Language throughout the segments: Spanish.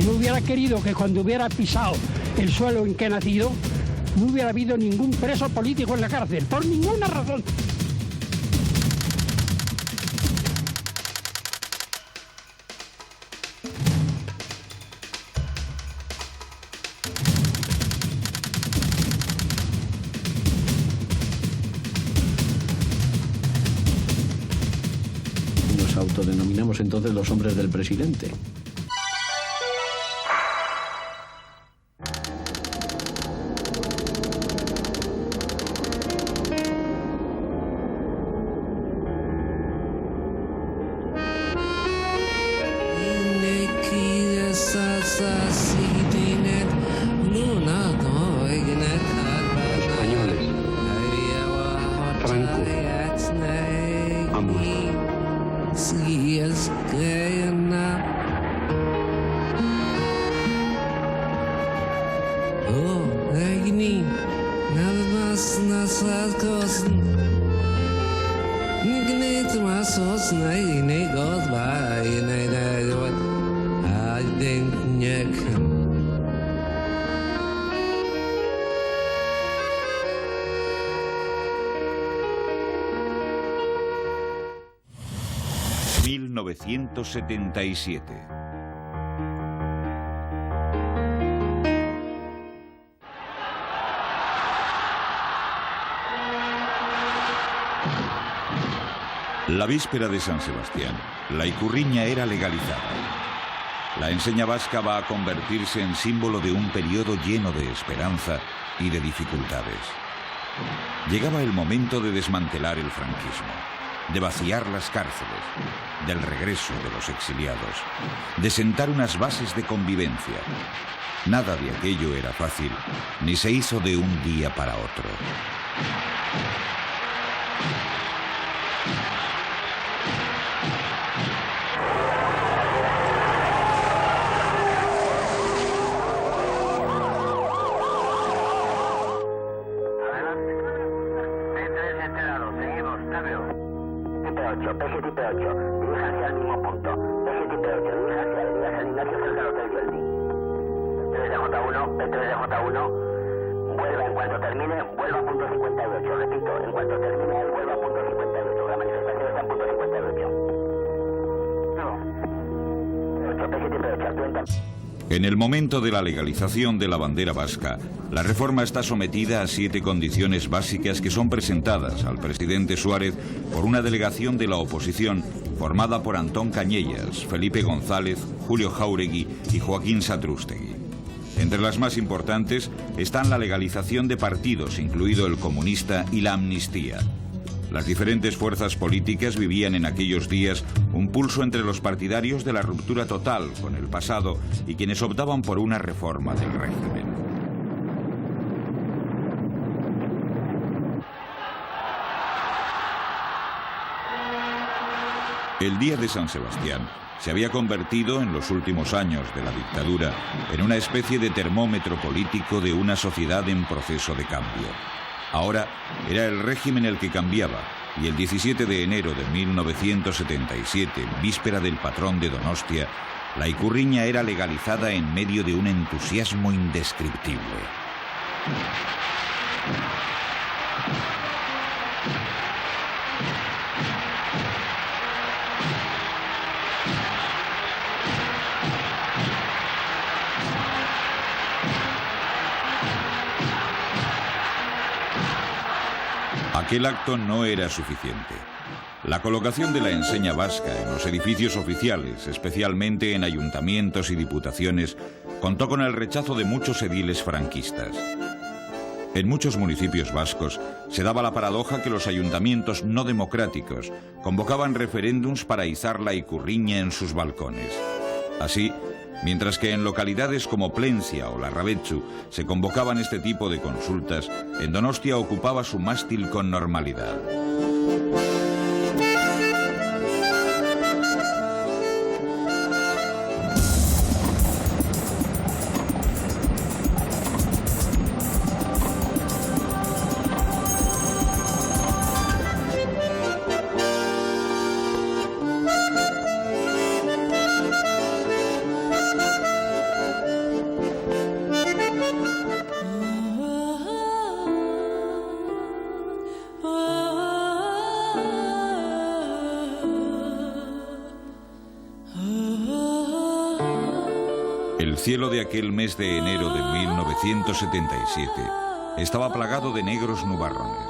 Yo hubiera querido que cuando hubiera pisado el suelo en que he nacido, no hubiera habido ningún preso político en la cárcel, por ninguna razón. Nos autodenominamos entonces los hombres del presidente. ...1977. La víspera de San Sebastián, la ikurriña era legalizada. La enseña vasca va a convertirse en símbolo de un periodo lleno de esperanza y de dificultades. Llegaba el momento de desmantelar el franquismo, de vaciar las cárceles, del regreso de los exiliados, de sentar unas bases de convivencia. Nada de aquello era fácil, ni se hizo de un día para otro. Eje tipo 8, diríjanse al mismo punto. Eje tipo 8, diríjanse a Avenida San Ignacio cerca del Hotel Yeldi. P3 de J1, vuelva en cuanto termine, vuelva a punto 58. Repito, en cuanto termine, vuelva a punto 58. La manifestación está en punto 58. No. Eje tipo 8, atenta. En el momento de la legalización de la bandera vasca, la reforma está sometida a 7 condiciones básicas que son presentadas al presidente Suárez por una delegación de la oposición formada por Antón Cañellas, Felipe González, Julio Jáuregui y Joaquín Satrústegui. Entre las más importantes están la legalización de partidos, incluido el comunista, y la amnistía. Las diferentes fuerzas políticas vivían en aquellos días un pulso entre los partidarios de la ruptura total con el pasado y quienes optaban por una reforma del régimen. El Día de San Sebastián se había convertido en los últimos años de la dictadura en una especie de termómetro político de una sociedad en proceso de cambio. Ahora era el régimen el que cambiaba, y el 17 de enero de 1977, víspera del patrón de Donostia, la ikurriña era legalizada en medio de un entusiasmo indescriptible. Aquel acto no era suficiente. La colocación de la enseña vasca en los edificios oficiales, especialmente en ayuntamientos y diputaciones, contó con el rechazo de muchos ediles franquistas. En muchos municipios vascos se daba la paradoja que los ayuntamientos no democráticos convocaban referéndums para izar la ikurriña en sus balcones. Así, mientras que en localidades como Plencia o Larrabetzu se convocaban este tipo de consultas, en Donostia ocupaba su mástil con normalidad. El cielo de aquel mes de enero de 1977 estaba plagado de negros nubarrones.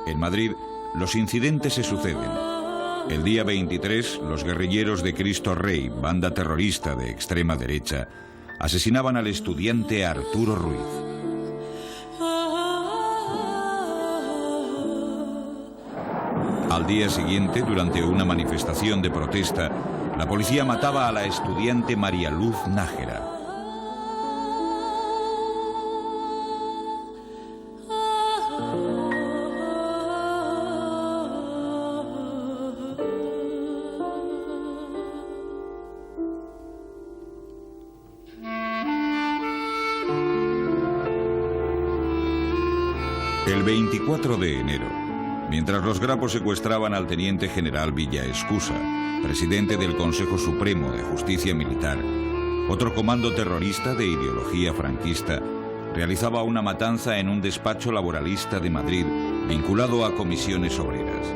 En Madrid, los incidentes se suceden. El día 23, los guerrilleros de Cristo Rey, banda terrorista de extrema derecha, asesinaban al estudiante Arturo Ruiz. Al día siguiente, durante una manifestación de protesta, la policía mataba a la estudiante María Luz Nájera. El 24 de enero, mientras los grapos secuestraban al teniente general Villaescusa, presidente del Consejo Supremo de Justicia Militar, otro comando terrorista de ideología franquista realizaba una matanza en un despacho laboralista de Madrid vinculado a comisiones obreras.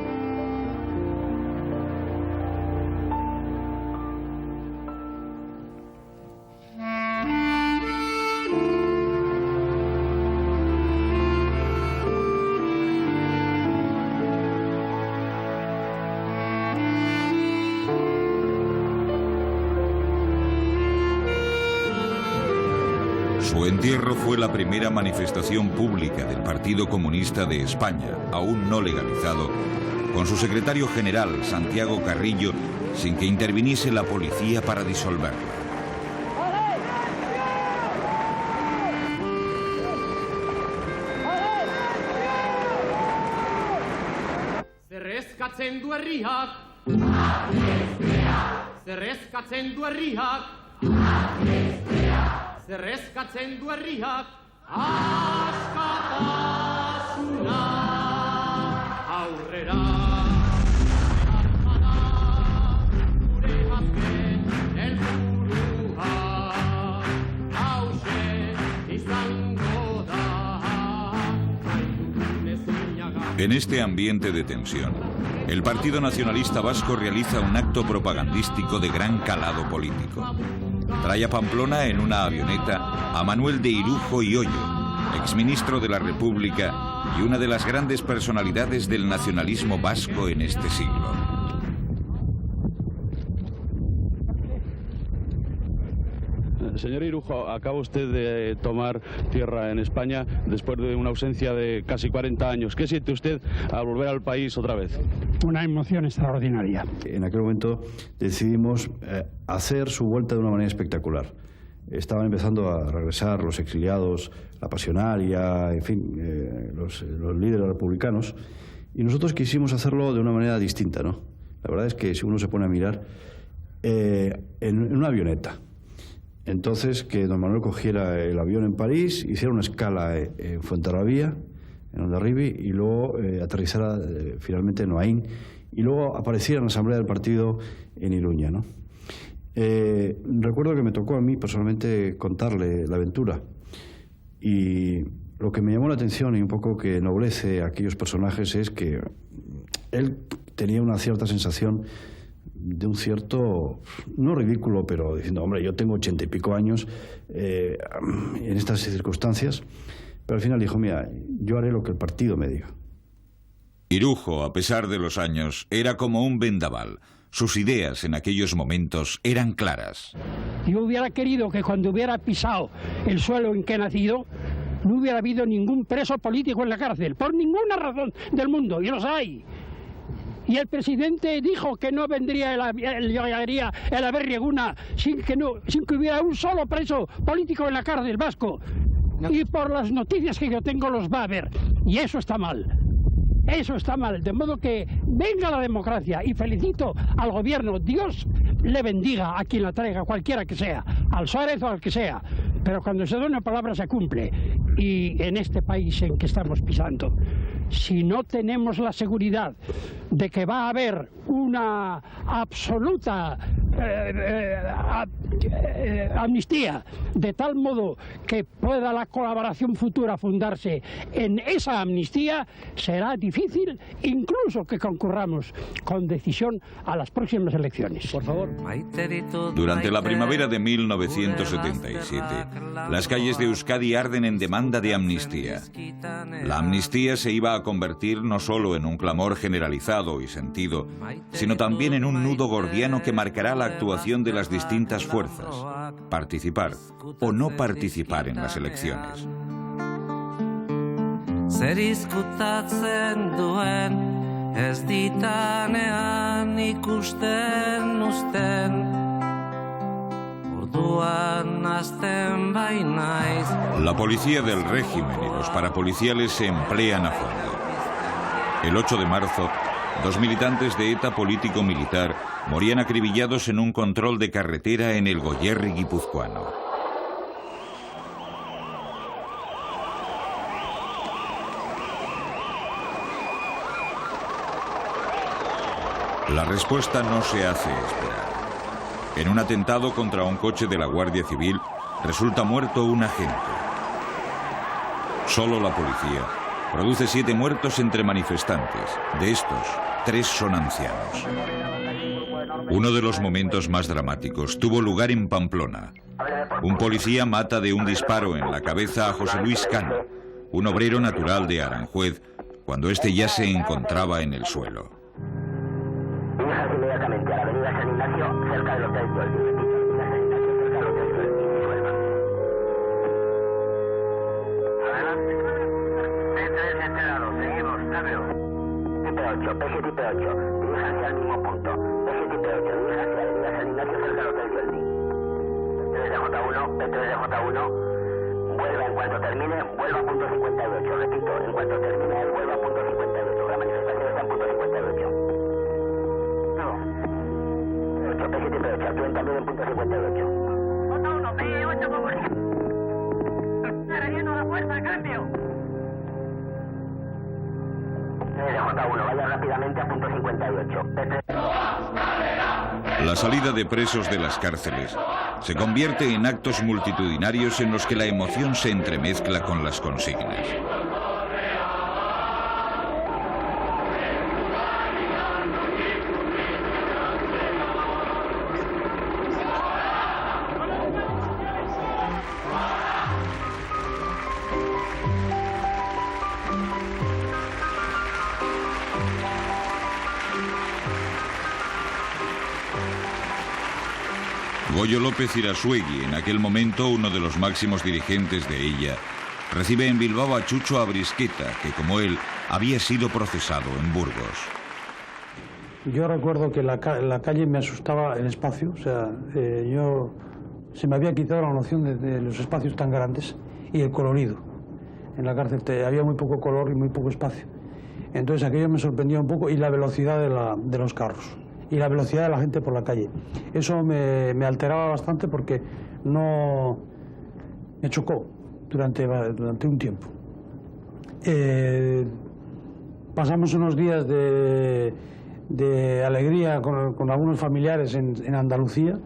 Su entierro fue la primera manifestación pública del Partido Comunista de España, aún no legalizado, con su secretario general, Santiago Carrillo, sin que interviniese la policía para disolverla. Zerrezkatzen du herriak, zerrezkatzen du herriak, zerrezkatzen du herriak, askatasuna aurrera. Gure azken helburua hauxe izango da. En este ambiente de tensión, el Partido Nacionalista Vasco realiza un acto propagandístico de gran calado político. Trae a Pamplona en una avioneta a Manuel de Irujo y Ollo, exministro de la República y una de las grandes personalidades del nacionalismo vasco en este siglo. Señor Irujo, acaba usted de tomar tierra en España después de una ausencia de casi 40 años. ¿Qué siente usted al volver al país otra vez? Una emoción extraordinaria. En aquel momento decidimos hacer su vuelta de una manera espectacular. Estaban empezando a regresar los exiliados, la Pasionaria, en fin, los líderes republicanos, y nosotros quisimos hacerlo de una manera distinta, ¿no? La verdad es que si uno se pone a mirar, en una avioneta. Entonces, que don Manuel cogiera el avión en París, hiciera una escala en Fuenterrabía, en Hondarribia, y luego aterrizara finalmente en Oain, y luego apareciera en la Asamblea del Partido en Iruña, ¿no? Recuerdo que me tocó a mí personalmente contarle la aventura, y lo que me llamó la atención y un poco que ennoblece a aquellos personajes es que él tenía una cierta sensación de un cierto, no ridículo, pero diciendo, hombre, yo tengo 80 y pico años en estas circunstancias, pero al final dijo, mira, yo haré lo que el partido me diga. Irujo, a pesar de los años, era como un vendaval. Sus ideas en aquellos momentos eran claras. Yo hubiera querido que cuando hubiera pisado el suelo en que he nacido, no hubiera habido ningún preso político en la cárcel, por ninguna razón del mundo, y los hay. Y el presidente dijo que no vendría el Aberrieguna sin que hubiera un solo preso político en la cárcel vasco. No. Y por las noticias que yo tengo los va a haber. Y eso está mal. Eso está mal. De modo que venga la democracia y felicito al gobierno. Dios le bendiga a quien la traiga, cualquiera que sea, al Suárez o al que sea. Pero cuando se da una palabra se cumple. Y en este país en que estamos pisando, si no tenemos la seguridad de que va a haber una absoluta amnistía, de tal modo que pueda la colaboración futura fundarse en esa amnistía, será difícil incluso que concurramos con decisión a las próximas elecciones. Por favor. Durante la primavera de 1977, las calles de Euskadi arden en demanda de amnistía. La amnistía se iba a convertir no solo en un clamor generalizado y sentido, sino también en un nudo gordiano que marcará la actuación de las distintas fuerzas, participar o no participar en las elecciones. La policía del régimen y los parapoliciales se emplean a fondo. El 8 de marzo, 2 militantes de ETA político-militar morían acribillados en un control de carretera en el Goierri guipuzcoano. La respuesta no se hace esperar. En un atentado contra un coche de la Guardia Civil, resulta muerto un agente. Solo la policía produce 7 muertos entre manifestantes. De estos, 3 son ancianos. Uno de los momentos más dramáticos tuvo lugar en Pamplona. Un policía mata de un disparo en la cabeza a José Luis Cano, un obrero natural de Aranjuez, cuando este ya se encontraba en el suelo. Diríjase inmediatamente a la avenida San Ignacio, cerca del Hotel Yoldi. Repito, avenida San Ignacio, cerca del Hotel Yoldi, y Huelva. Adelante. P3 enterado, seguimos, cambio. Tipe 8, P7 y P8, diríjanse al mismo punto. P7 y P8, diríjanse a la avenida San Ignacio, cerca del Hotel Yoldi. P3 de J1, P3 de J1, vuelva en cuanto termine, vuelva a punto 58. Repito, en cuanto termine, vuelva a punto 58. La manifestación está en punto 58. P7 y P8, actúen también en punto 58. J1, P8 comunica. Está relleno la fuerza, cambio. De J1, vaya rápidamente a punto 58. P3. La salida de presos de las cárceles se convierte en actos multitudinarios en los que la emoción se entremezcla con las consignas. Goyo López Irasuegui, en aquel momento uno de los máximos dirigentes de ella, recibe en Bilbao a Chucho Abrisqueta, que como él había sido procesado en Burgos. Yo recuerdo que la calle me asustaba el espacio, o sea, se me había quitado la noción de los espacios tan grandes y el colorido. En la cárcel había muy poco color y muy poco espacio. Entonces aquello me sorprendía un poco, y la velocidad de los carros y la velocidad de la gente por la calle. Eso me alteraba bastante porque me chocó durante un tiempo. Pasamos unos días de alegría con algunos familiares en Andalucía,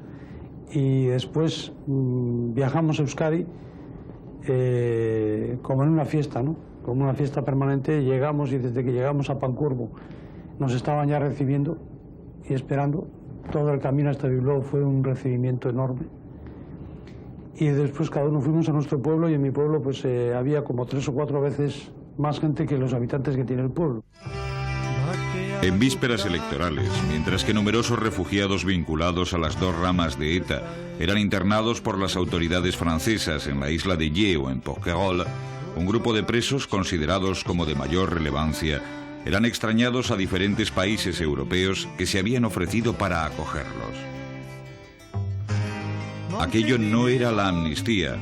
y después viajamos a Euskadi como en una fiesta, ¿no? Como una fiesta permanente. Llegamos, y desde que llegamos a Pancorbo nos estaban ya recibiendo y esperando. Todo el camino hasta Bilbao fue un recibimiento enorme. Y después cada uno fuimos a nuestro pueblo, y en mi pueblo pues había como 3 o 4 veces más gente que los habitantes que tiene el pueblo. En vísperas electorales, mientras que numerosos refugiados vinculados a las 2 ramas de ETA eran internados por las autoridades francesas en la isla de Ye o en Porquerolles, un grupo de presos considerados como de mayor relevancia eran extrañados a diferentes países europeos que se habían ofrecido para acogerlos. Aquello no era la amnistía,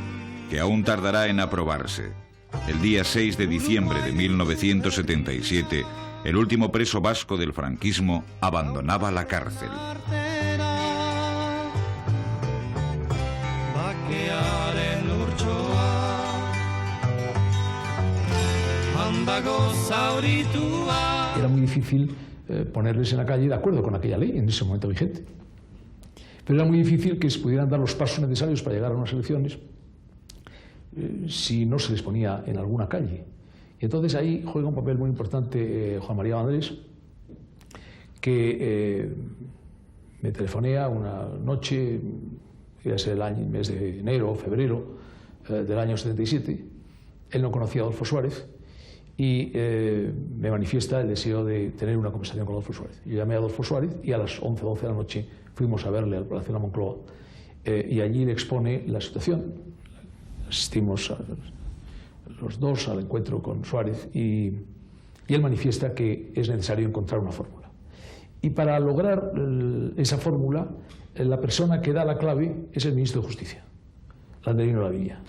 que aún tardará en aprobarse. El día 6 de diciembre de 1977, el último preso vasco del franquismo abandonaba la cárcel. Era muy difícil ponerles en la calle de acuerdo con aquella ley en ese momento vigente. Pero era muy difícil que se pudieran dar los pasos necesarios para llegar a unas elecciones si no se les ponía en alguna calle. Y entonces ahí juega un papel muy importante Juan María Vandrés, que me telefonea una noche, debía ser el mes de enero o febrero del año 77. Él no conocía a Adolfo Suárez y me manifiesta el deseo de tener una conversación con Adolfo Suárez. Yo llamé a Adolfo Suárez y a las 11 o 12 de la noche fuimos a verle al Palacio de la Moncloa y allí le expone la situación. Asistimos los dos al encuentro con Suárez y él manifiesta que es necesario encontrar una fórmula. Y para lograr esa fórmula, la persona que da la clave es el ministro de Justicia, Landrino Lavilla.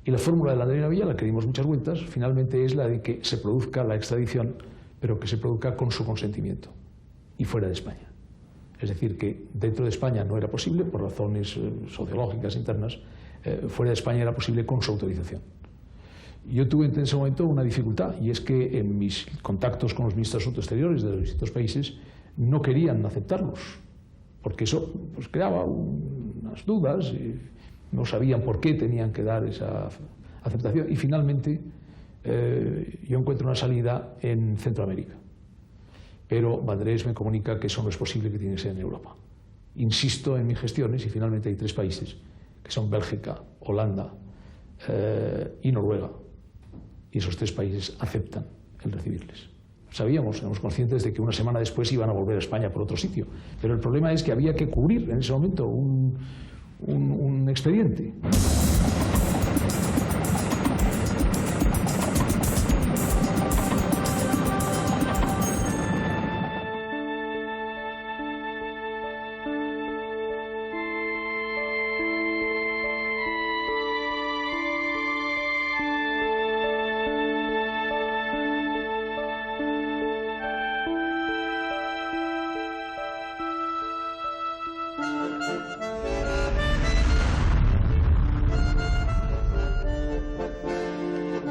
Y la fórmula de Landrino Lavilla, la que dimos muchas vueltas, finalmente es la de que se produzca la extradición, pero que se produzca con su consentimiento y fuera de España. Es decir, que dentro de España no era posible, por razones sociológicas internas, fuera de España era posible con su autorización. Yo tuve en ese momento una dificultad, y es que en mis contactos con los ministros de Asuntos Exteriores de los distintos países no querían aceptarlos, porque eso pues, creaba unas dudas, y no sabían por qué tenían que dar esa aceptación, y finalmente yo encuentro una salida en Centroamérica. Pero Vandrés me comunica que eso no es posible, que tiene que ser en Europa. Insisto en mis gestiones y finalmente hay 3 países, que son Bélgica, Holanda y Noruega. Y esos 3 países aceptan el recibirles. Sabíamos, éramos conscientes de que una semana después iban a volver a España por otro sitio. Pero el problema es que había que cubrir en ese momento un expediente.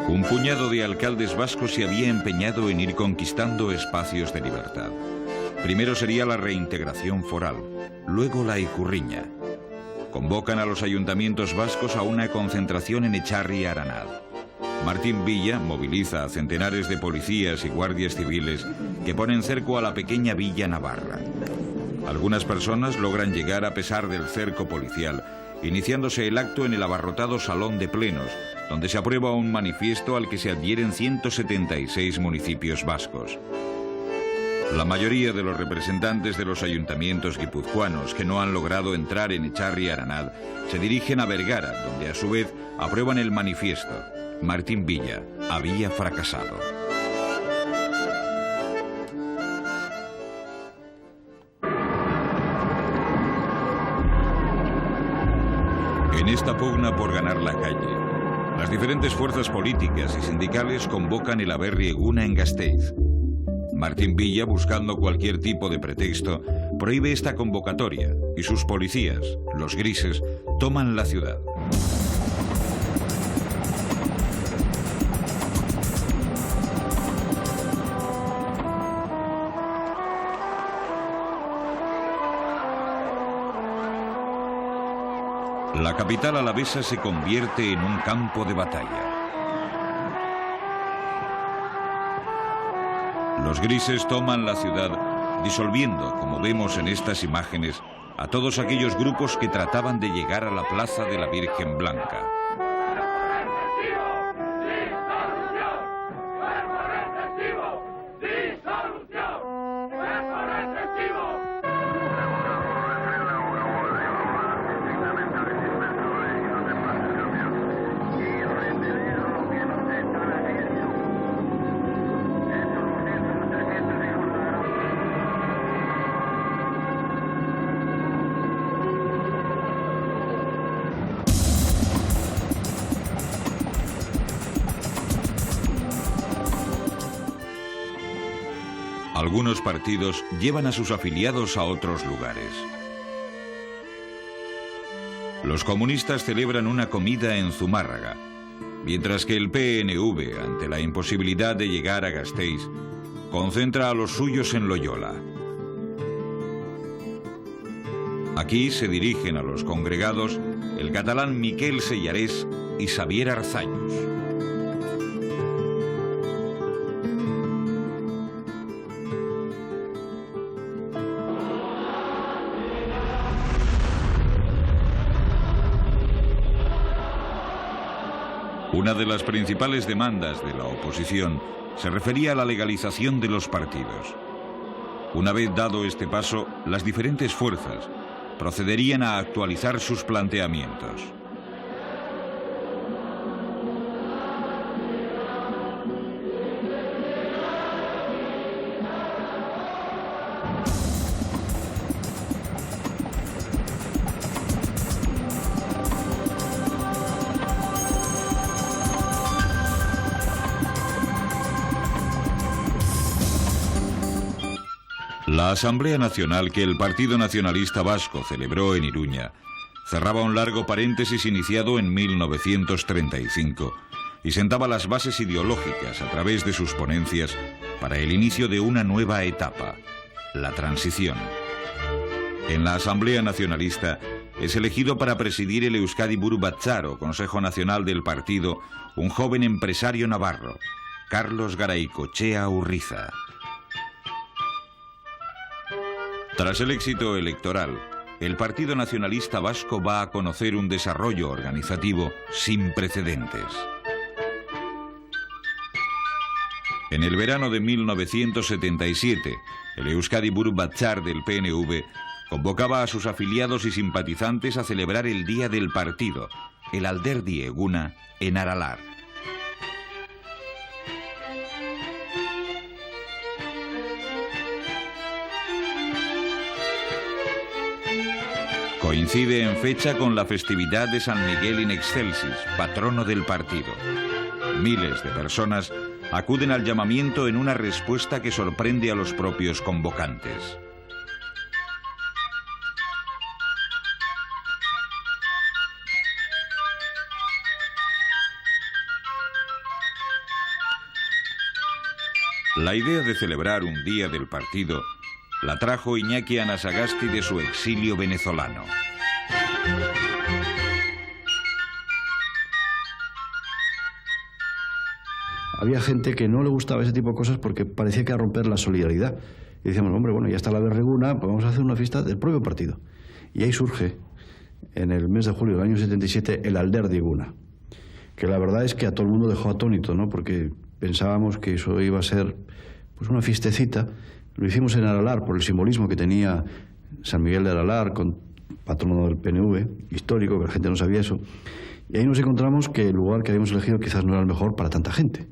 Un puñado de alcaldes vascos se había empeñado en ir conquistando espacios de libertad. Primero sería la reintegración foral, luego la ikurriña. Convocan a los ayuntamientos vascos a una concentración en Echarri y Aranal. Martín Villa moviliza a centenares de policías y guardias civiles que ponen cerco a la pequeña villa navarra. Algunas personas logran llegar a pesar del cerco policial, iniciándose el acto en el abarrotado Salón de Plenos, donde se aprueba un manifiesto al que se adhieren 176 municipios vascos. La mayoría de los representantes de los ayuntamientos guipuzcoanos que no han logrado entrar en Echarri y Aranal se dirigen a Vergara, donde a su vez aprueban el manifiesto. Martín Villa había fracasado. En esta pugna por ganar la calle, las diferentes fuerzas políticas y sindicales convocan el aberri eguna en Gasteiz. Martín Villa, buscando cualquier tipo de pretexto, prohíbe esta convocatoria y sus policías, los grises, toman la ciudad. La capital alavesa se convierte en un campo de batalla. Los grises toman la ciudad, disolviendo, como vemos en estas imágenes, a todos aquellos grupos que trataban de llegar a la plaza de la Virgen Blanca. Algunos partidos llevan a sus afiliados a otros lugares. Los comunistas celebran una comida en Zumárraga, mientras que el PNV, ante la imposibilidad de llegar a Gasteiz, concentra a los suyos en Loyola. Aquí se dirigen a los congregados el catalán Miquel Sellarés y Xavier Arzallus. Una de las principales demandas de la oposición se refería a la legalización de los partidos. Una vez dado este paso, las diferentes fuerzas procederían a actualizar sus planteamientos. La Asamblea Nacional que el Partido Nacionalista Vasco celebró en Iruña cerraba un largo paréntesis iniciado en 1935 y sentaba las bases ideológicas a través de sus ponencias para el inicio de una nueva etapa, la transición. En la Asamblea Nacionalista es elegido para presidir el Euskadi Buru Batzar o Consejo Nacional del Partido un joven empresario navarro, Carlos Garaycochea Urriza. Tras el éxito electoral, el Partido Nacionalista Vasco va a conocer un desarrollo organizativo sin precedentes. En el verano de 1977, el Euskadi Buru Batzar del PNV convocaba a sus afiliados y simpatizantes a celebrar el Día del Partido, el Alderdi Eguna, en Aralar. Coincide en fecha con la festividad de San Miguel in Excelsis, patrono del partido. Miles de personas acuden al llamamiento en una respuesta que sorprende a los propios convocantes. La idea de celebrar un día del partido la trajo Iñaki Anasagasti de su exilio venezolano. Había gente que no le gustaba ese tipo de cosas porque parecía que era romper la solidaridad. Y decíamos, hombre, bueno, ya está la berreguna, pues vamos a hacer una fiesta del propio partido. Y ahí surge, en el mes de julio del año 77, el Alderdi Eguna, que la verdad es que a todo el mundo dejó atónito, ¿no? Porque pensábamos que eso iba a ser pues una fiestecita. Lo hicimos en Aralar por el simbolismo que tenía San Miguel de Aralar, con patrono del PNV, histórico, que la gente no sabía eso. Y ahí nos encontramos que el lugar que habíamos elegido quizás no era el mejor para tanta gente,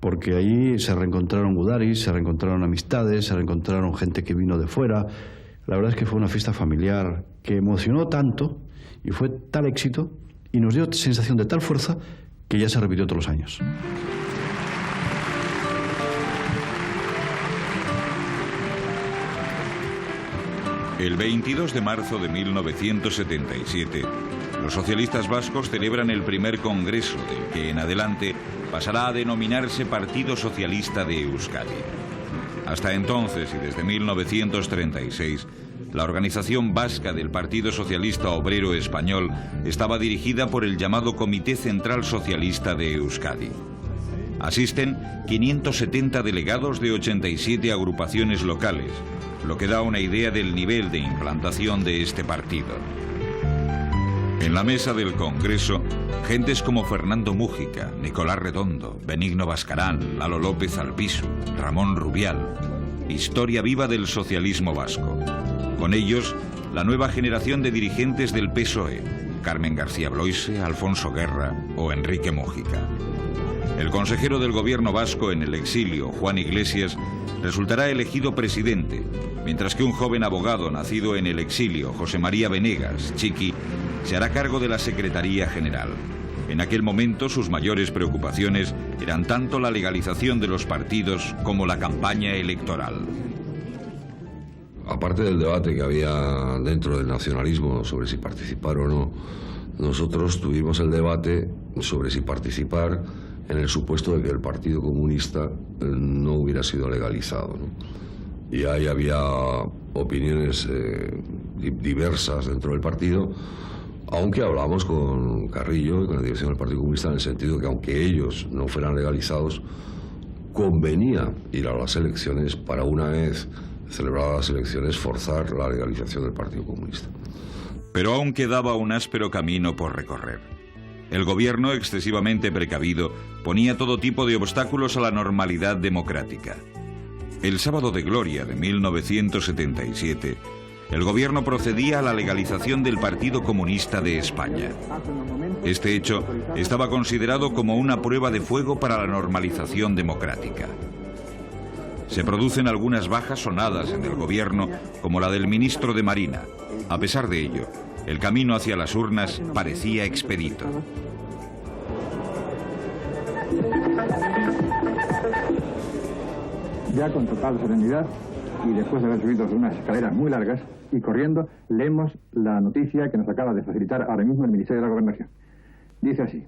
porque allí se reencontraron gudaris, se reencontraron amistades, se reencontraron gente que vino de fuera. La verdad es que fue una fiesta familiar que emocionó tanto y fue tal éxito y nos dio sensación de tal fuerza que ya se repitió todos los años. El 22 de marzo de 1977, los socialistas vascos celebran el primer congreso del que en adelante pasará a denominarse Partido Socialista de Euskadi. Hasta entonces y desde 1936, la organización vasca del Partido Socialista Obrero Español estaba dirigida por el llamado Comité Central Socialista de Euskadi. Asisten 570 delegados de 87 agrupaciones locales, lo que da una idea del nivel de implantación de este partido. En la mesa del Congreso, gentes como Fernando Mújica, Nicolás Redondo, Benigno Bascarán, Lalo López Albisu, Ramón Rubial. Historia viva del socialismo vasco. Con ellos, la nueva generación de dirigentes del PSOE, Carmen García Bloise, Alfonso Guerra o Enrique Mújica. El consejero del gobierno vasco en el exilio, Juan Iglesias, resultará elegido presidente, mientras que un joven abogado nacido en el exilio, José María Venegas, Chiqui, se hará cargo de la Secretaría General. En aquel momento sus mayores preocupaciones eran tanto la legalización de los partidos como la campaña electoral. Aparte del debate que había dentro del nacionalismo sobre si participar o no, nosotros tuvimos el debate sobre si participar en el supuesto de que el Partido Comunista no hubiera sido legalizado, ¿no? Y ahí había opiniones diversas dentro del partido, aunque hablamos con Carrillo y con la dirección del Partido Comunista en el sentido que aunque ellos no fueran legalizados, convenía ir a las elecciones para, una vez celebradas las elecciones, forzar la legalización del Partido Comunista. Pero aún quedaba un áspero camino por recorrer. El gobierno, excesivamente precavido, ponía todo tipo de obstáculos a la normalidad democrática. El Sábado de Gloria de 1977, el gobierno procedía a la legalización del Partido Comunista de España. Este hecho estaba considerado como una prueba de fuego para la normalización democrática. Se producen algunas bajas sonadas en el gobierno, como la del ministro de Marina. A pesar de ello, el camino hacia las urnas parecía expedito. Ya con total serenidad y después de haber subido unas escaleras muy largas y corriendo, leemos la noticia que nos acaba de facilitar ahora mismo el Ministerio de la Gobernación. Dice así: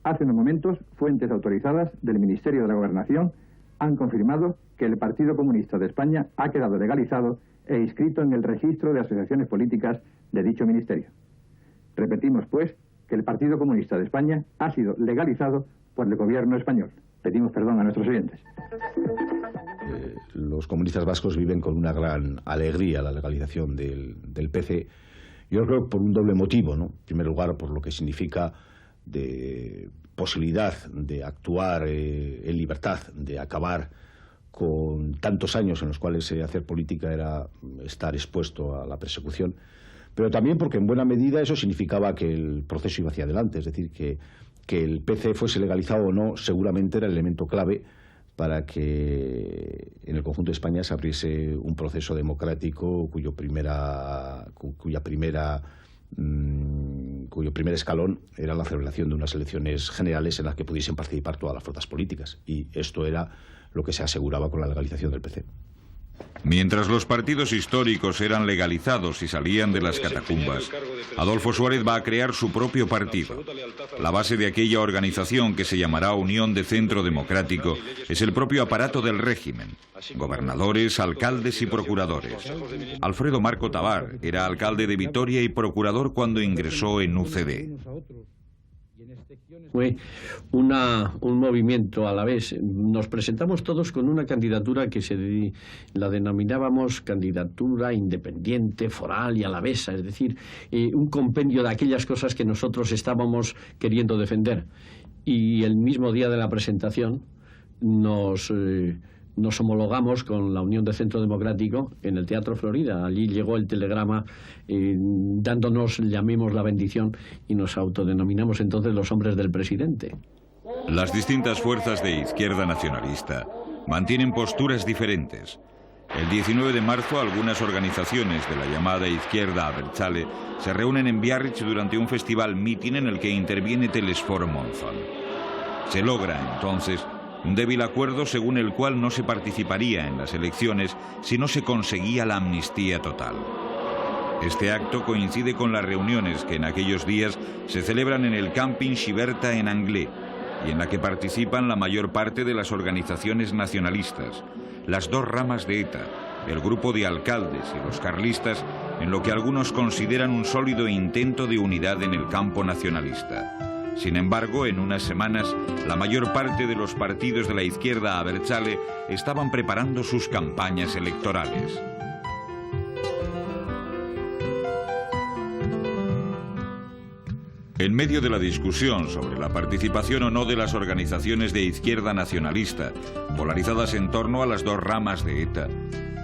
hace unos momentos, fuentes autorizadas del Ministerio de la Gobernación han confirmado que el Partido Comunista de España ha quedado legalizado e inscrito en el registro de asociaciones políticas de dicho ministerio. Repetimos, pues, que el Partido Comunista de España ha sido legalizado por el gobierno español. Pedimos perdón a nuestros oyentes. Los comunistas vascos viven con una gran alegría la legalización del PC. Yo creo que por un doble motivo, ¿no? En primer lugar, por lo que significa de posibilidad de actuar en libertad, de acabar con tantos años en los cuales hacer política era estar expuesto a la persecución, pero también porque en buena medida eso significaba que el proceso iba hacia adelante, es decir, que el PC fuese legalizado o no seguramente era el elemento clave para que en el conjunto de España se abriese un proceso democrático cuyo primer escalón era la celebración de unas elecciones generales en las que pudiesen participar todas las fuerzas políticas, y esto era lo que se aseguraba con la legalización del PC. Mientras los partidos históricos eran legalizados y salían de las catacumbas, Adolfo Suárez va a crear su propio partido. La base de aquella organización, que se llamará Unión de Centro Democrático, es el propio aparato del régimen: gobernadores, alcaldes y procuradores. Alfredo Marco Tabar era alcalde de Vitoria y procurador cuando ingresó en UCD. Fue un movimiento a la vez. Nos presentamos todos con una candidatura que la denominábamos candidatura independiente, foral y alavesa, es decir, un compendio de aquellas cosas que nosotros estábamos queriendo defender. Y el mismo día de la presentación nos homologamos con la Unión de Centro Democrático en el Teatro Florida. Allí llegó el telegrama dándonos, llamemos, la bendición, y nos autodenominamos entonces los hombres del presidente. Las distintas fuerzas de izquierda nacionalista mantienen posturas diferentes. El 19 de marzo algunas organizaciones de la llamada izquierda abertzale se reúnen en Biarritz durante un festival mitin en el que interviene Telesforo Monzón. Se logra entonces un débil acuerdo según el cual no se participaría en las elecciones si no se conseguía la amnistía total. Este acto coincide con las reuniones que en aquellos días se celebran en el Camping Xiberta en Anglés, y en la que participan la mayor parte de las organizaciones nacionalistas, las dos ramas de ETA, el grupo de alcaldes y los carlistas, en lo que algunos consideran un sólido intento de unidad en el campo nacionalista. Sin embargo, en unas semanas, la mayor parte de los partidos de la izquierda abertzale estaban preparando sus campañas electorales. En medio de la discusión sobre la participación o no de las organizaciones de izquierda nacionalista, polarizadas en torno a las dos ramas de ETA,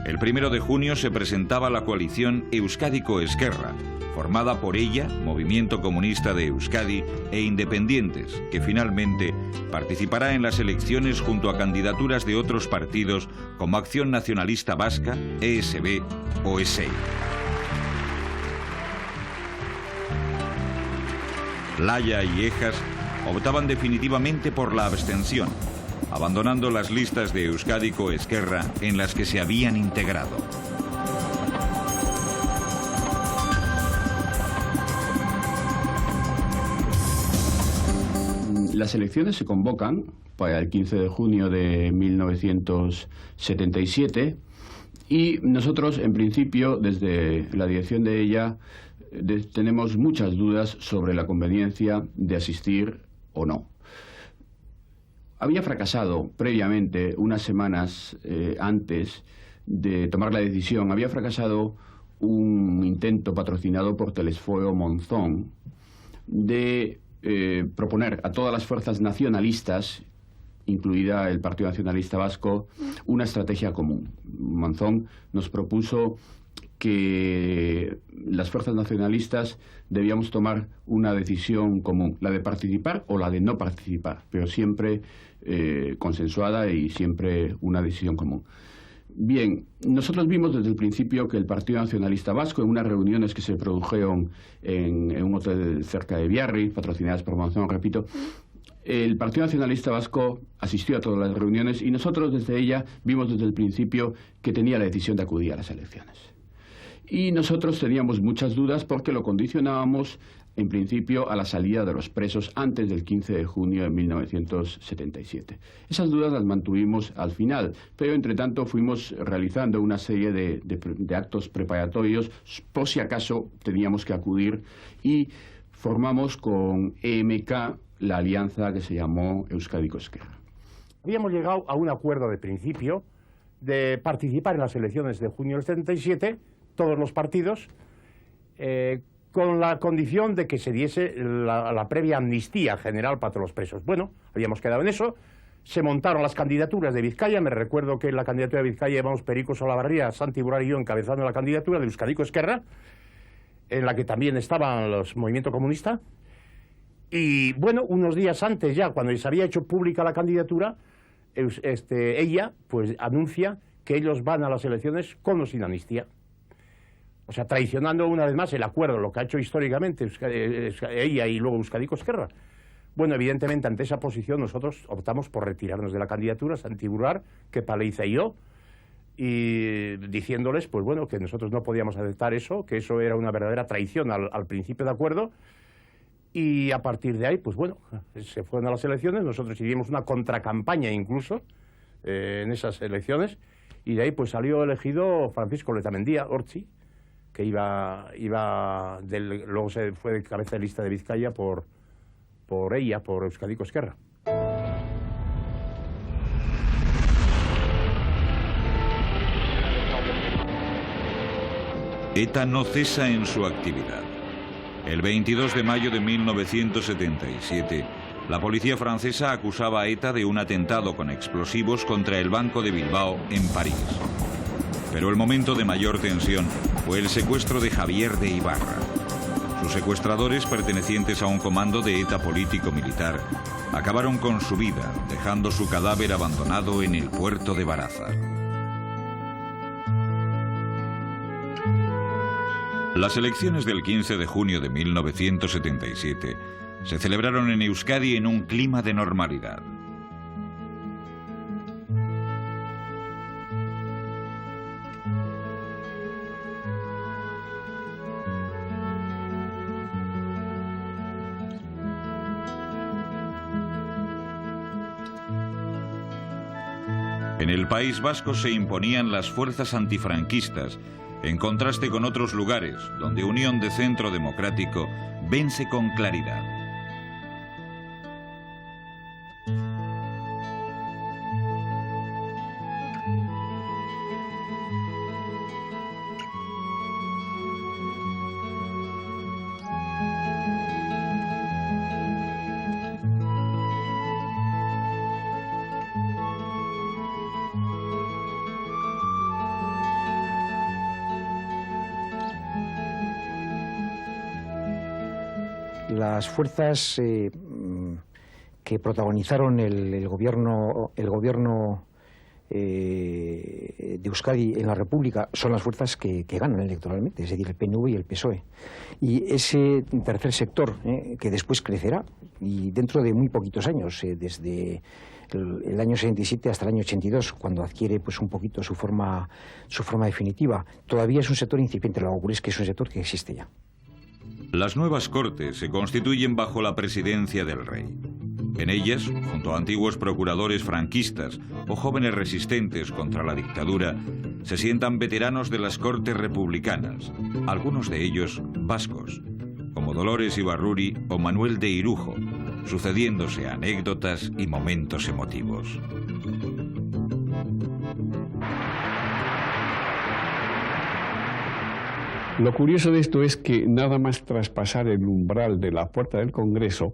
el 1 de junio se presentaba la coalición Euskadiko Ezkerra, formada por ella, Movimiento Comunista de Euskadi, e Independientes, que finalmente participará en las elecciones junto a candidaturas de otros partidos como Acción Nacionalista Vasca, ESB o ESEI. Laya y Ejas optaban definitivamente por la abstención, abandonando las listas de Euskadiko Ezkerra en las que se habían integrado. Las elecciones se convocan para el 15 de junio de 1977 Y nosotros, en principio, desde la dirección de ella, tenemos muchas dudas sobre la conveniencia de asistir o no. Había fracasado previamente, unas semanas antes de tomar la decisión, había fracasado un intento patrocinado por Telesforo Monzón de proponer a todas las fuerzas nacionalistas, incluida el Partido Nacionalista Vasco, una estrategia común. Monzón nos propuso que las fuerzas nacionalistas debíamos tomar una decisión común, la de participar o la de no participar, pero siempre consensuada y siempre una decisión común. Bien, nosotros vimos desde el principio que el Partido Nacionalista Vasco, en unas reuniones que se produjeron en un hotel cerca de Biarritz, patrocinadas por Monzón, repito, el Partido Nacionalista Vasco asistió a todas las reuniones y nosotros desde ella vimos desde el principio que tenía la decisión de acudir a las elecciones. Y nosotros teníamos muchas dudas porque lo condicionábamos en principio a la salida de los presos antes del 15 de junio de 1977. Esas dudas las mantuvimos al final, pero entre tanto fuimos realizando una serie de actos preparatorios por si acaso teníamos que acudir y formamos con EMK la alianza que se llamó Euskadiko Ezkerra. Habíamos llegado a un acuerdo de principio de participar en las elecciones de junio del 77, todos los partidos, con la condición de que se diese la previa amnistía general para todos los presos. Bueno, habíamos quedado en eso, se montaron las candidaturas de Vizcaya, me recuerdo que en la candidatura de Vizcaya llevamos Perico Solabarría, Santi Burar y yo encabezando la candidatura de Euskadiko Ezkerra, en la que también estaban los movimientos comunistas. Y bueno, unos días antes ya, cuando se había hecho pública la candidatura, ella pues anuncia que ellos van a las elecciones con o sin amnistía. O sea, traicionando una vez más el acuerdo, lo que ha hecho históricamente ella y luego Euskadiko Ezkerra. Bueno, evidentemente ante esa posición nosotros optamos por retirarnos de la candidatura, Santi Burar, Kepa Leiza y yo, y diciéndoles, pues bueno, que nosotros no podíamos aceptar eso, que eso era una verdadera traición al principio de acuerdo. Y a partir de ahí, pues bueno, se fueron a las elecciones, nosotros hicimos una contracampaña incluso en esas elecciones, y de ahí pues salió elegido Francisco Letamendia Ortzi, que luego se fue de cabeza de lista de Vizcaya por Euskadiko Ezkerra. ETA no cesa en su actividad. El 22 de mayo de 1977, la policía francesa acusaba a ETA de un atentado con explosivos contra el Banco de Bilbao en París. Pero el momento de mayor tensión fue el secuestro de Javier de Ibarra. Sus secuestradores, pertenecientes a un comando de ETA político-militar, acabaron con su vida, dejando su cadáver abandonado en el puerto de Baraza. Las elecciones del 15 de junio de 1977 se celebraron en Euskadi en un clima de normalidad. En el País Vasco se imponían las fuerzas antifranquistas, en contraste con otros lugares donde Unión de Centro Democrático vence con claridad. Las fuerzas que protagonizaron el gobierno de Euskadi en la República son las fuerzas que ganan electoralmente, es decir, el PNV y el PSOE. Y ese tercer sector que después crecerá, y dentro de muy poquitos años, desde el año 77 hasta el año 82, cuando adquiere pues un poquito su forma definitiva, todavía es un sector incipiente. Lo que ocurre es que es un sector que existe ya. Las nuevas Cortes se constituyen bajo la presidencia del rey. En ellas, junto a antiguos procuradores franquistas o jóvenes resistentes contra la dictadura, se sientan veteranos de las Cortes republicanas, algunos de ellos vascos, como Dolores Ibarruri o Manuel de Irujo, sucediéndose anécdotas y momentos emotivos. Lo curioso de esto es que nada más traspasar el umbral de la puerta del Congreso,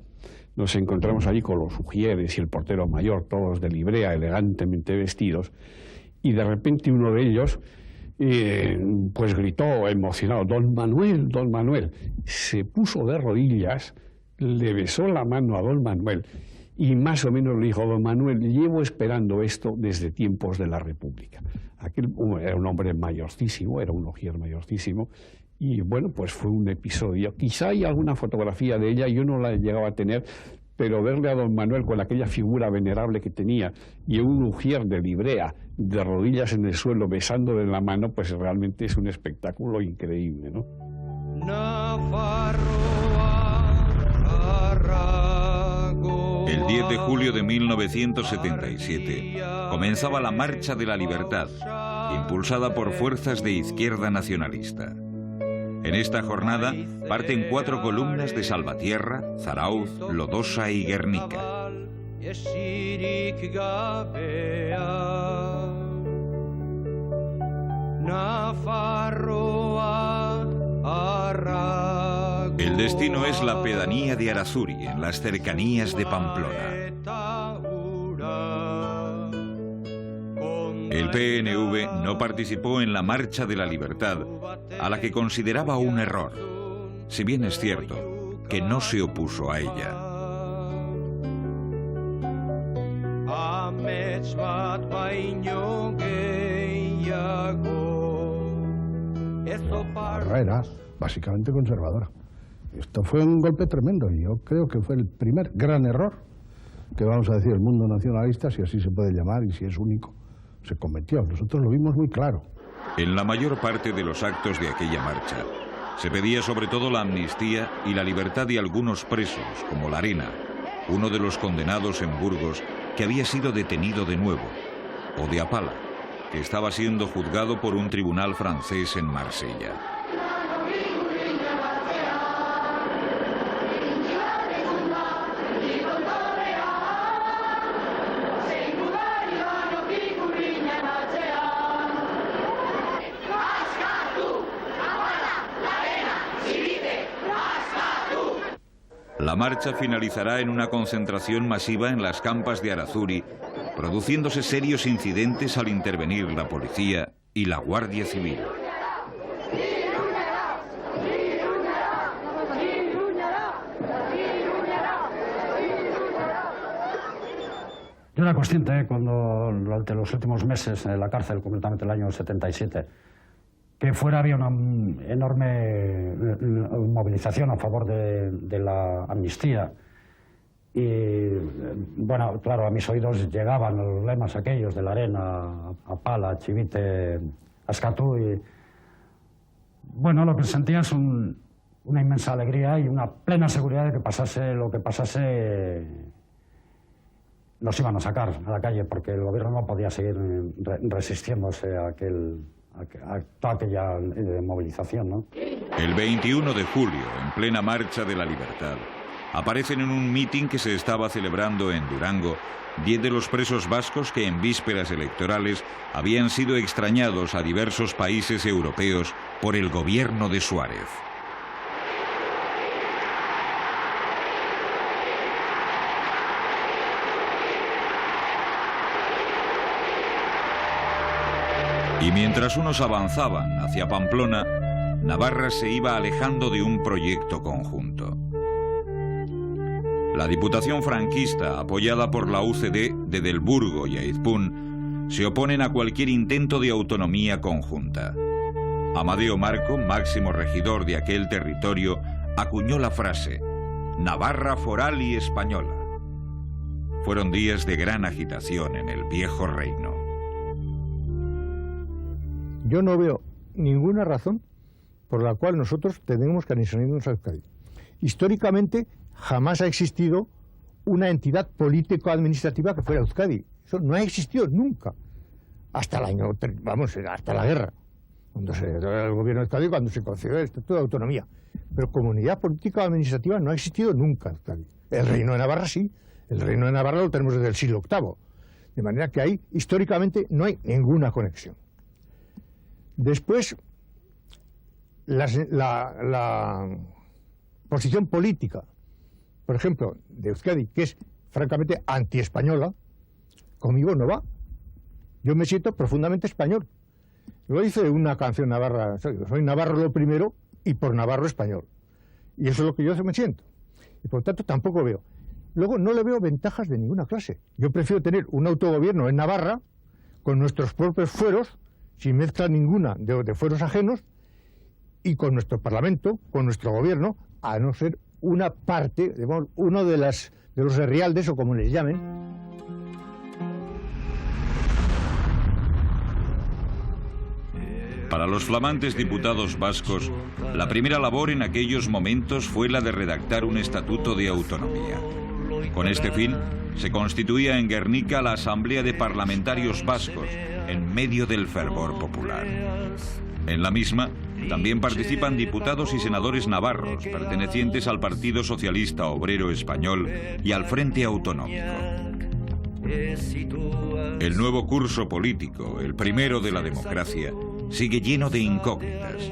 nos encontramos allí con los ujieres y el portero mayor, todos de librea, elegantemente vestidos, y de repente uno de ellos pues gritó emocionado: don Manuel. Se puso de rodillas, le besó la mano a don Manuel y más o menos le dijo: don Manuel, llevo esperando esto desde tiempos de la República. Aquel era un hombre mayorcísimo, era un ujier mayorcísimo, y bueno, pues fue un episodio. Quizá hay alguna fotografía de ella, yo no la he llegado a tener, pero verle a don Manuel con aquella figura venerable que tenía y un ujier de librea, de rodillas en el suelo, besándole la mano, pues realmente es un espectáculo increíble, ¿no? El 10 de julio de 1977 comenzaba la Marcha de la Libertad, impulsada por fuerzas de izquierda nacionalista. En esta jornada parten 4 columnas de Salvatierra, Zarauz, Lodosa y Guernica. El destino es la pedanía de Arazuri, en las cercanías de Pamplona. El PNV no participó en la Marcha de la Libertad, a la que consideraba un error, si bien es cierto que no se opuso a ella. Era básicamente conservadora. Esto fue un golpe tremendo y yo creo que fue el primer gran error que, vamos a decir, el mundo nacionalista, si así se puede llamar y si es único, se cometió. Nosotros lo vimos muy claro. En la mayor parte de los actos de aquella marcha se pedía sobre todo la amnistía y la libertad de algunos presos, como Larena, uno de los condenados en Burgos que había sido detenido de nuevo, o de Apala, que estaba siendo juzgado por un tribunal francés en Marsella. La marcha finalizará en una concentración masiva en las campas de Arazuri, produciéndose serios incidentes al intervenir la policía y la Guardia Civil. Yo era consciente cuando durante los últimos meses en la cárcel, concretamente el año 77, que fuera había una enorme movilización a favor de la amnistía. Y bueno, claro, a mis oídos llegaban los lemas aquellos de Larena, Apala, Chivite, Ascatú, y bueno, lo que sentía es una inmensa alegría y una plena seguridad de que pasase lo que pasase, nos iban a sacar a la calle, porque el gobierno no podía seguir resistiéndose a toda aquella movilización, ¿no? El 21 de julio, en plena Marcha de la Libertad, aparecen en un mitin que se estaba celebrando en Durango 10 de los presos vascos que en vísperas electorales habían sido extrañados a diversos países europeos por el gobierno de Suárez. Y mientras unos avanzaban hacia Pamplona, Navarra se iba alejando de un proyecto conjunto. La Diputación franquista, apoyada por la UCD de Del Burgo y Aizpún, se oponen a cualquier intento de autonomía conjunta. Amadeo Marco, máximo regidor de aquel territorio, acuñó la frase: Navarra foral y española. Fueron días de gran agitación en el viejo reino. Yo no veo ninguna razón por la cual nosotros tenemos que anexionarnos a Euskadi. Históricamente jamás ha existido una entidad político-administrativa que fuera Euskadi. Eso no ha existido nunca. Hasta el año, hasta la guerra. Cuando se el gobierno de Euskadi, cuando se concedió el Estatuto de Autonomía. Pero comunidad política-administrativa no ha existido nunca en Euskadi. El Reino de Navarra sí. El Reino de Navarra lo tenemos desde el siglo VIII. De manera que ahí, históricamente, no hay ninguna conexión. Después, la posición política, por ejemplo, de Euskadi, que es francamente anti-española, conmigo no va. Yo me siento profundamente español. Lo hice una canción navarra, soy navarro lo primero y por navarro español. Y eso es lo que yo me siento. Y por tanto tampoco veo. Luego no le veo ventajas de ninguna clase. Yo prefiero tener un autogobierno en Navarra, con nuestros propios fueros, sin mezcla ninguna de fueros ajenos, y con nuestro parlamento, con nuestro gobierno, a no ser una parte, digamos, uno de los herrialdes, o como les llamen. Para los flamantes diputados vascos, la primera labor en aquellos momentos fue la de redactar un estatuto de autonomía. Con este fin, se constituía en Guernica la Asamblea de Parlamentarios Vascos, en medio del fervor popular. En la misma, también participan diputados y senadores navarros, pertenecientes al Partido Socialista Obrero Español y al Frente Autonómico. El nuevo curso político, el primero de la democracia, sigue lleno de incógnitas.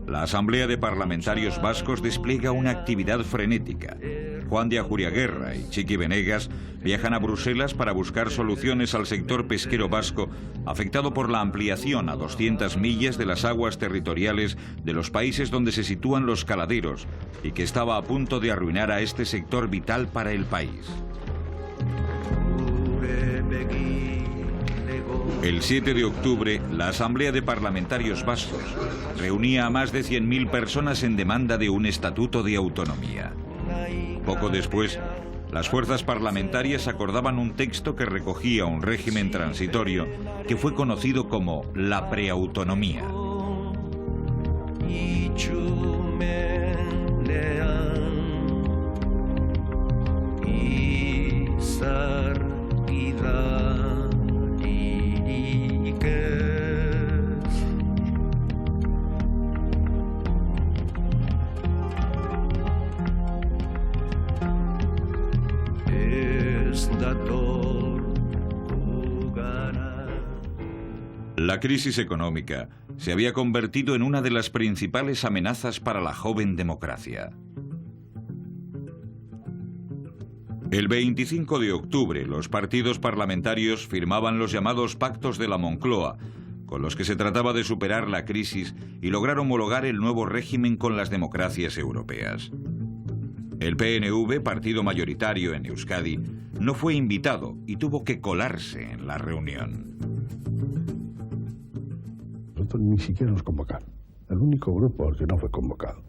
La Asamblea de Parlamentarios Vascos despliega una actividad frenética. Juan de Ajuriaguerra y Chiqui Venegas viajan a Bruselas para buscar soluciones al sector pesquero vasco, afectado por la ampliación a 200 millas de las aguas territoriales de los países donde se sitúan los caladeros y que estaba a punto de arruinar a este sector vital para el país. El 7 de octubre, la Asamblea de Parlamentarios Vascos reunía a más de 100.000 personas en demanda de un estatuto de autonomía. Poco después, las fuerzas parlamentarias acordaban un texto que recogía un régimen transitorio que fue conocido como la preautonomía. La crisis económica se había convertido en una de las principales amenazas para la joven democracia. El 25 de octubre, los partidos parlamentarios firmaban los llamados Pactos de la Moncloa, con los que se trataba de superar la crisis y lograr homologar el nuevo régimen con las democracias europeas. El PNV, partido mayoritario en Euskadi, no fue invitado y tuvo que colarse en la reunión. Nosotros ni siquiera nos convocaron. El único grupo al que no fue convocado.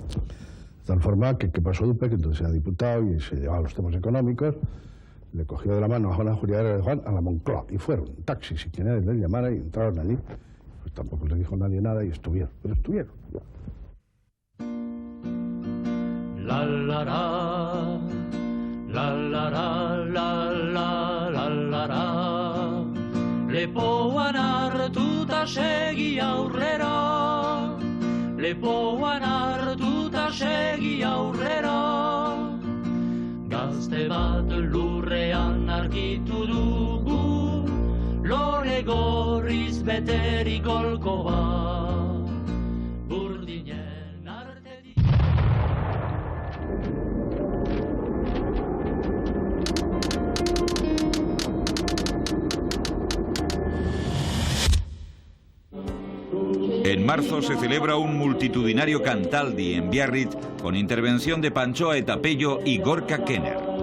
De tal forma que pasó Dupe, que entonces era diputado y se llevaba los temas económicos, le cogió de la mano a Juan Ajuriaguerra de Juan a la Moncloa y fueron en taxi, si quien les llamara, y entraron allí. Pues tampoco les dijo nadie nada y estuvieron, pero estuvieron. La la la, la la la, la la la la la. Lepoan hartuta segi aurrera, lepoan hartuta segi aurrera. Gazte bat lurrean argitu dugu, lore gorriz beterik golko bat. Burdinen arte di... En marzo se celebra un multitudinario Cantaldi en Biarritz con intervención de Panchoa Etapello y Gorka Kenner.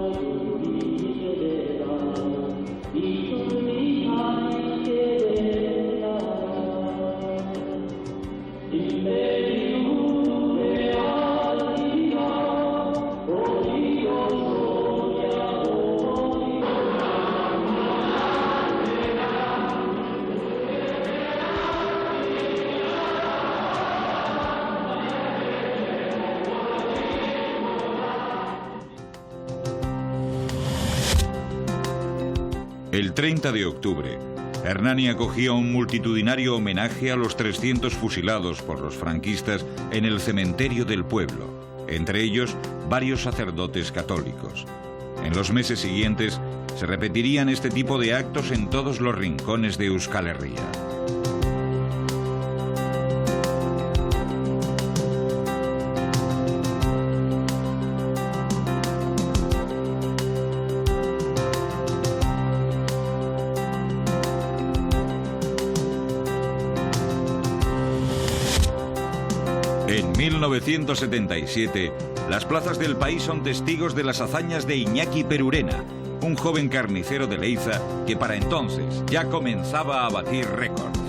El 30 de octubre, Hernani acogía un multitudinario homenaje a los 300 fusilados por los franquistas en el cementerio del pueblo, entre ellos varios sacerdotes católicos. En los meses siguientes se repetirían este tipo de actos en todos los rincones de Euskal Herria. En 1977, las plazas del país son testigos de las hazañas de Iñaki Perurena, un joven carnicero de Leiza que para entonces ya comenzaba a batir récords.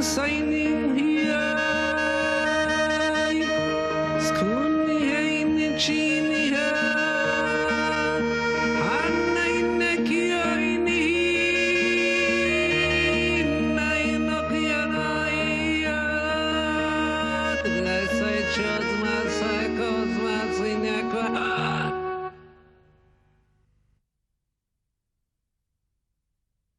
Zainin hier